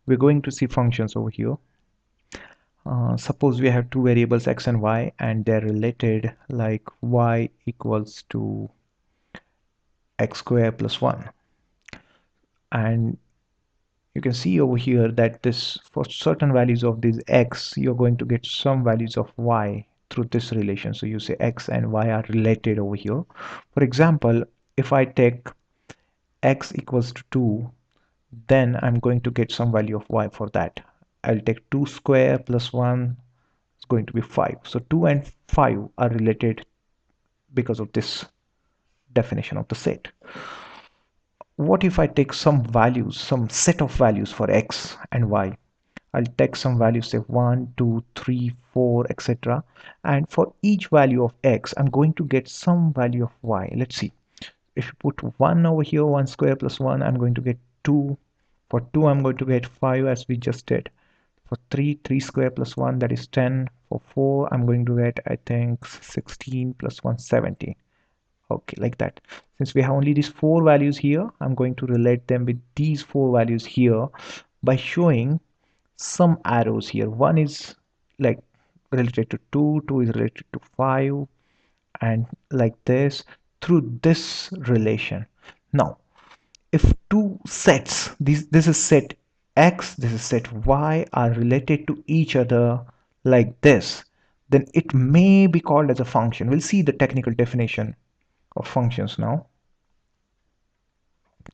we're going to see functions over here. Suppose we have two variables x and y and they're related, like y equals to x squared plus 1, and you can see over here that this, for certain values of these x, you're going to get some values of y through this relation. So you say x and y are related over here. For example, if I take x equals to 2, then I'm going to get some value of y for that. I'll take 2 square plus 1 is going to be 5. So 2 and 5 are related because of this definition of the set. What if I take some values, some set of values for x and y? I'll take some values, say 1, 2, 3, 4, etc. And for each value of x, I'm going to get some value of y. Let's see. If you put 1 over here, 1 square plus 1, I'm going to get 2. For 2, I'm going to get 5 as we just did. For 3, 3 square plus 1, that is 10. For 4, I'm going to get, I think, 16 plus 1, 17. Okay, like that. Since we have only these 4 values here, I'm going to relate them with these 4 values here by showing some arrows here. One is like related to 2, 2 is related to 5, and like this through this relation. Now, if two sets, this is set x, this is set y, are related to each other like this, then it may be called as a function. We'll see the technical definition of functions now.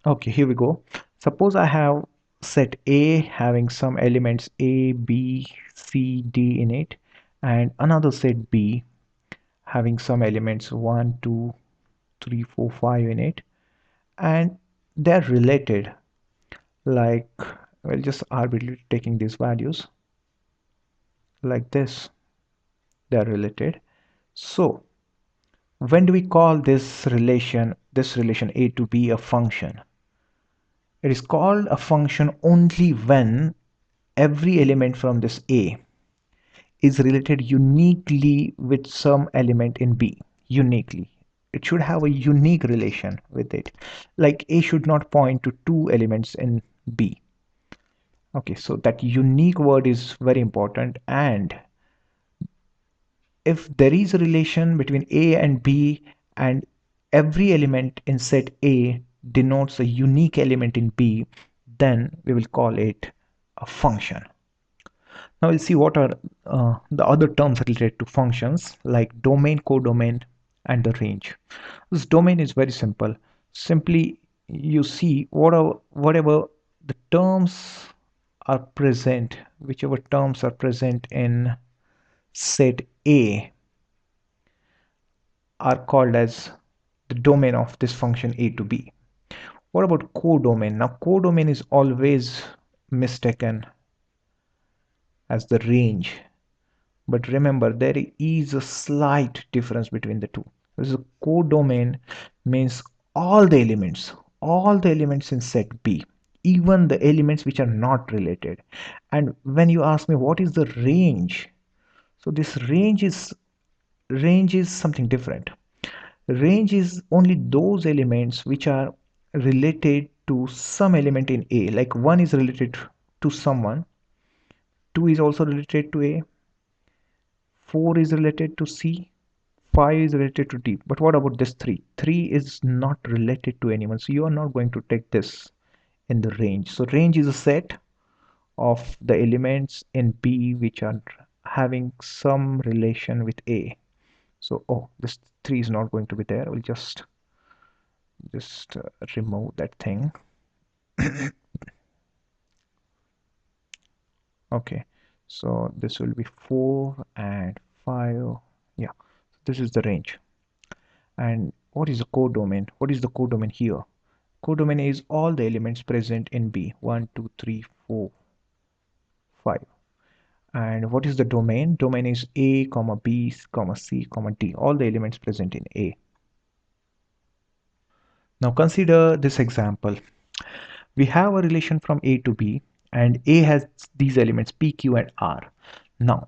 Okay, here we go. Suppose I have set A having some elements A, B, C, D in it, and another set B having some elements 1, 2, 3, 4, 5 in it, and they're related, like, well, just arbitrarily taking these values like this, they're related. So when do we call this relation A to be a function? It is called a function only when every element from this A is related uniquely with some element in B. Uniquely. It should have a unique relation with it. Like A should not point to two elements in B. Okay, so that unique word is very important. And if there is a relation between A and B and every element in set A denotes a unique element in B, then we will call it a function. Now we'll see what are the other terms related to functions, like domain, codomain, and the range. This domain is very simple. Simply you see whatever the terms are present, whichever terms are present in set A are called as the domain of this function A to B. What about codomain? Now codomain is always mistaken as the range. But remember, there is a slight difference between the two. This codomain means all the elements in set B, even the elements which are not related. And when you ask me what is the range, so this range is something different. Range is only those elements which are related to some element in A, like 1 is related to someone, 2 is also related to A, 4 is related to C, 5 is related to D. But what about this 3? 3 is not related to anyone. So you are not going to take this in the range. So range is a set of the elements in B which are having some relation with A. So, oh, this 3 is not going to be there. We'll just remove that thing. Okay, so this will be 4 and 5. Yeah, this is the range. And what is the codomain? What is the codomain here? Codomain is all the elements present in B. 1, 2, 3, 4, 5. And what is the domain? Domain is A, comma B, comma C, comma D. All the elements present in A. Now consider this example. We have a relation from A to B, and A has these elements P, Q, and R. Now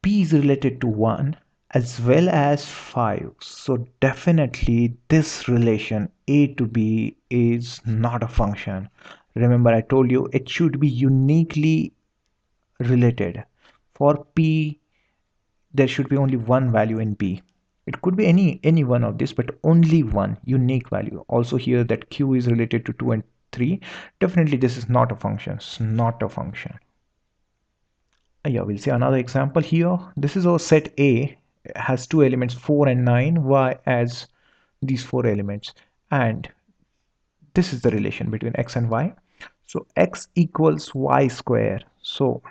P is related to 1 as well as 5. So definitely this relation A to B is not a function. Remember, I told you it should be uniquely related. For P, there should be only one value in P. It could be any one of this, but only one unique value. Also here that Q is related to 2 and 3. Definitely this is not a function. It's not a function. Yeah, we'll see another example here. This is our set A. It has two elements 4 and 9. Y as these four elements, and this is the relation between x and y. So x equals y square. So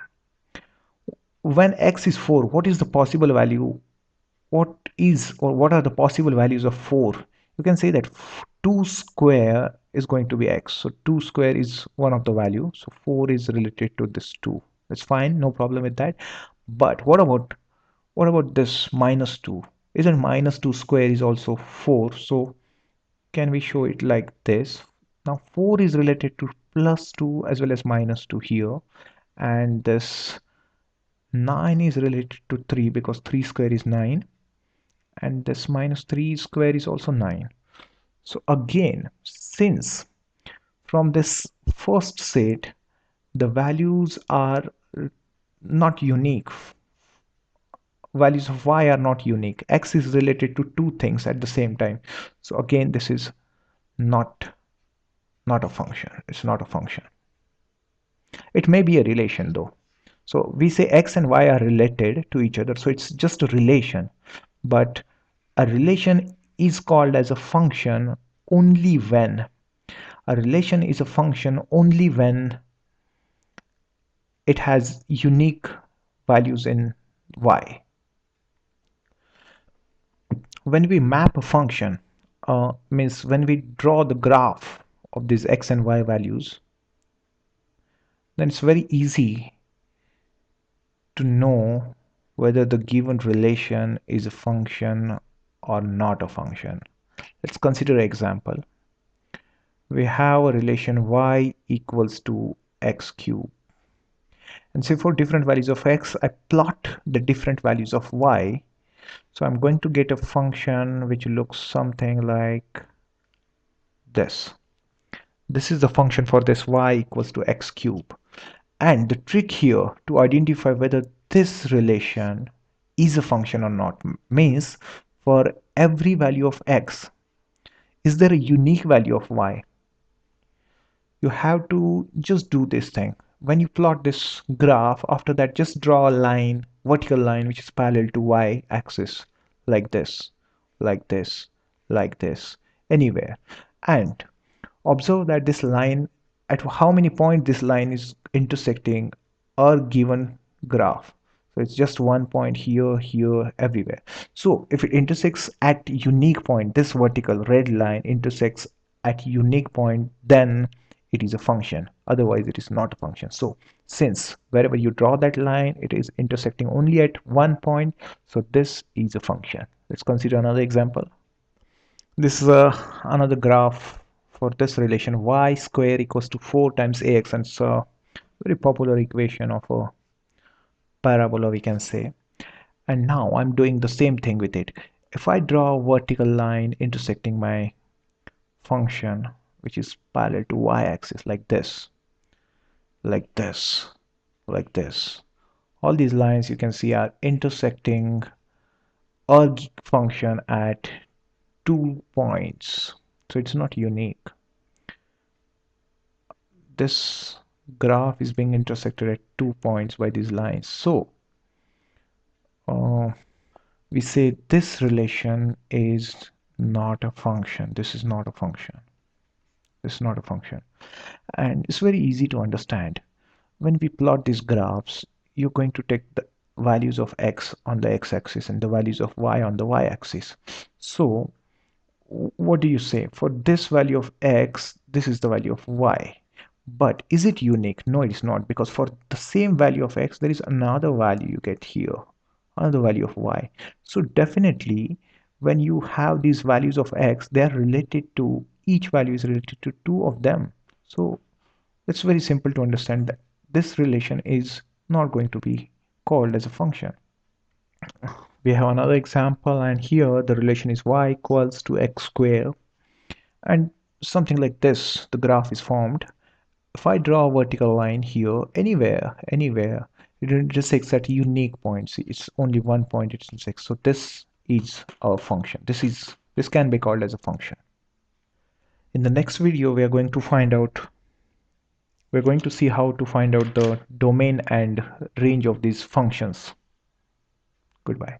when x is 4, what is the possible value? What is or what are the possible values of 4? You can say that 2 square is going to be x. So 2 square is one of the value. So 4 is related to this 2. That's fine, no problem with that. But what about this minus 2? Isn't minus 2 square is also 4? So can we show it like this? Now 4 is related to plus 2 as well as minus 2 here, and this 9 is related to 3 because 3 square is 9, and this minus 3 square is also 9. So again, since from this first set the values are not unique, values of y are not unique, x is related to two things at the same time. So again, this is not not a function. It's not a function. It may be a relation though. So we say x and y are related to each other, so it's just a relation. But a relation is called as a function only when a relation is a function only when it has unique values in y. When we map a function, means when we draw the graph of these x and y values, then it's very easy to know whether the given relation is a function or not a function. Let's consider an example. We have a relation y equals to x cubed. And say for different values of x, I plot the different values of y. So I'm going to get a function which looks something like this. This is the function for this y equals to x cubed. And the trick here to identify whether this relation is a function or not means for every value of x, is there a unique value of y? You have to just do this thing. When you plot this graph, after that, just draw a line, vertical line, which is parallel to y axis, like this, like this, like this, anywhere. And observe that this line, at how many points this line is intersecting a given graph. So it's just one point here, here, everywhere. So if it intersects at unique point, this vertical red line intersects at unique point, then it is a function. Otherwise, it is not a function. So since wherever you draw that line, it is intersecting only at one point, so this is a function. Let's consider another example. This is another graph for this relation y square equals to 4 times ax, and it's a very popular equation of a parabola, we can say. And now I'm doing the same thing with it. If I draw a vertical line intersecting my function, which is parallel to y-axis, like this, like this, like this, all these lines you can see are intersecting a function at 2 points. So it's not unique. This graph is being intersected at 2 points by these lines. So uh, we say this relation is not a function. This is not a function. This is not a function. And it's very easy to understand. When we plot these graphs, you're going to take the values of x on the x-axis and the values of y on the y-axis. So what do you say? For this value of x, this is the value of y. But is it unique? No, it is not, because for the same value of x, there is another value you get here, another value of y. So definitely, when you have these values of x, they are related to, each value is related to two of them. So it's very simple to understand that this relation is not going to be called as a function. We have another example, and here the relation is y equals to x squared, and something like this, the graph is formed. if I draw a vertical line here, anywhere, it intersects at unique points. It's only one point it intersects. So this is a function. This can be called as a function. In the next video, we're going to see how to find out the domain and range of these functions. Goodbye.